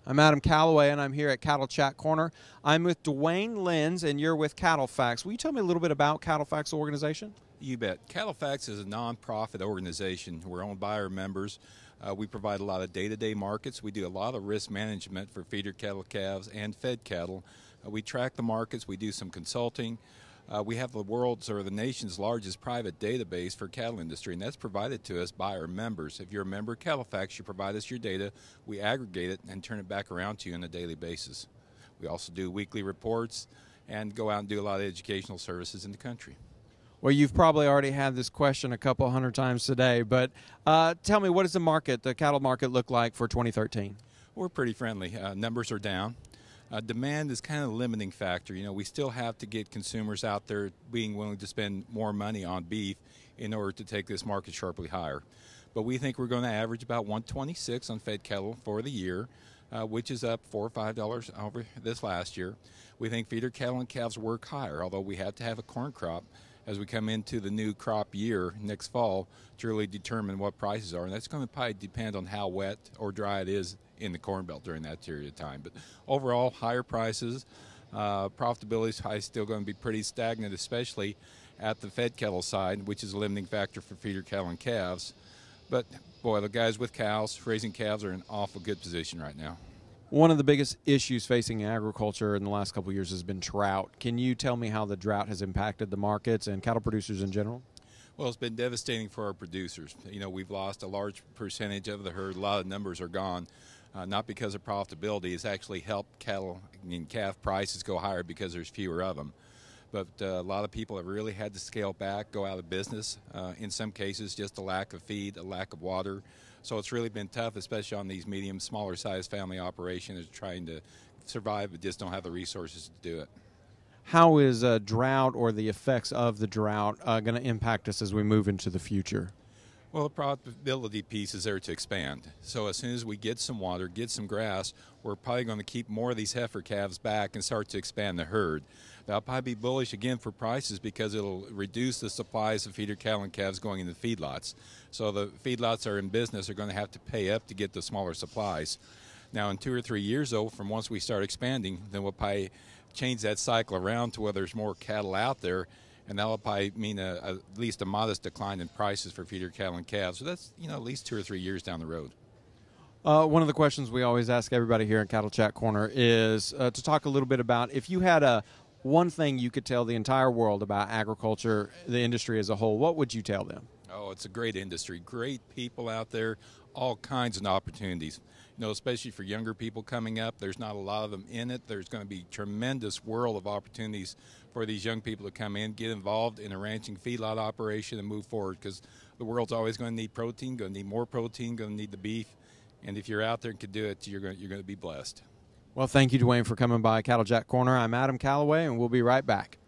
I'm Adam Calaway, and I'm here at Cattle Chat Corner. I'm with Duane Lenz, and you're with CattleFax. Will you tell me a little bit about CattleFax organization? You bet. CattleFax is a non-profit organization. We're owned by our members. We provide a lot of day-to-day markets. We do a lot of risk management for feeder cattle, calves, and fed cattle. We track the markets. We do some consulting. We have the world's or the nation's largest private database for cattle industry, and that's provided to us by our members. If you're a member of CattleFax, you provide us your data. We aggregate it and turn it back around to you on a daily basis. We also do weekly reports and go out and do a lot of educational services in the country. Well, you've probably already had this question a couple hundred times today, but tell me, what does the cattle market look like for 2013? We're pretty friendly. Numbers are down. Demand is kind of a limiting factor. You know, we still have to get consumers out there being willing to spend more money on beef in order to take this market sharply higher. But we think we're going to average about 126 on fed cattle for the year, which is up $4 or $5 over this last year. We think feeder cattle and calves work higher, although we have to have a corn crop as we come into the new crop year next fall to really determine what prices are. And that's going to probably depend on how wet or dry it is in the Corn Belt during that period of time. But overall, higher prices, profitability is still going to be pretty stagnant, especially at the fed cattle side, which is a limiting factor for feeder cattle and calves. But boy, the guys with cows, raising calves, are in an awful good position right now. One of the biggest issues facing agriculture in the last couple of years has been drought. Can you tell me how the drought has impacted the markets and cattle producers in general? Well, it's been devastating for our producers. You know, we've lost a large percentage of the herd. A lot of numbers are gone, not because of profitability. It's actually helped calf prices go higher because there's fewer of them. But a lot of people have really had to scale back, go out of business. In some cases, just a lack of feed, a lack of water. So it's really been tough, especially on these medium, smaller sized family operations trying to survive but just don't have the resources to do it. How is drought or the effects of the drought going to impact us as we move into the future? Well, the profitability piece is there to expand. So as soon as we get some water, get some grass, we're probably going to keep more of these heifer calves back and start to expand the herd. That'll probably be bullish again for prices because it'll reduce the supplies of feeder cattle and calves going into feedlots. So the feedlots that are in business are going to have to pay up to get the smaller supplies. Now in 2 or 3 years, though, from once we start expanding, then we'll probably change that cycle around to where there's more cattle out there, and that'll probably mean at least a modest decline in prices for feeder cattle and calves. So that's, you know, at least 2 or 3 years down the road. One of the questions we always ask everybody here in Cattle Chat Corner is to talk a little bit about if you had one thing you could tell the entire world about agriculture, the industry as a whole, what would you tell them? Oh, it's a great industry, great people out there, all kinds of opportunities. You know, especially for younger people coming up, there's not a lot of them in it. There's going to be tremendous world of opportunities for these young people to come in, get involved in a ranching feedlot operation and move forward, because the world's always going to need protein, going to need more protein, going to need the beef. And if you're out there and can do it, you're going to be blessed. Well, thank you, Duane, for coming by Cattle Chat Corner. I'm Adam Calaway, and we'll be right back.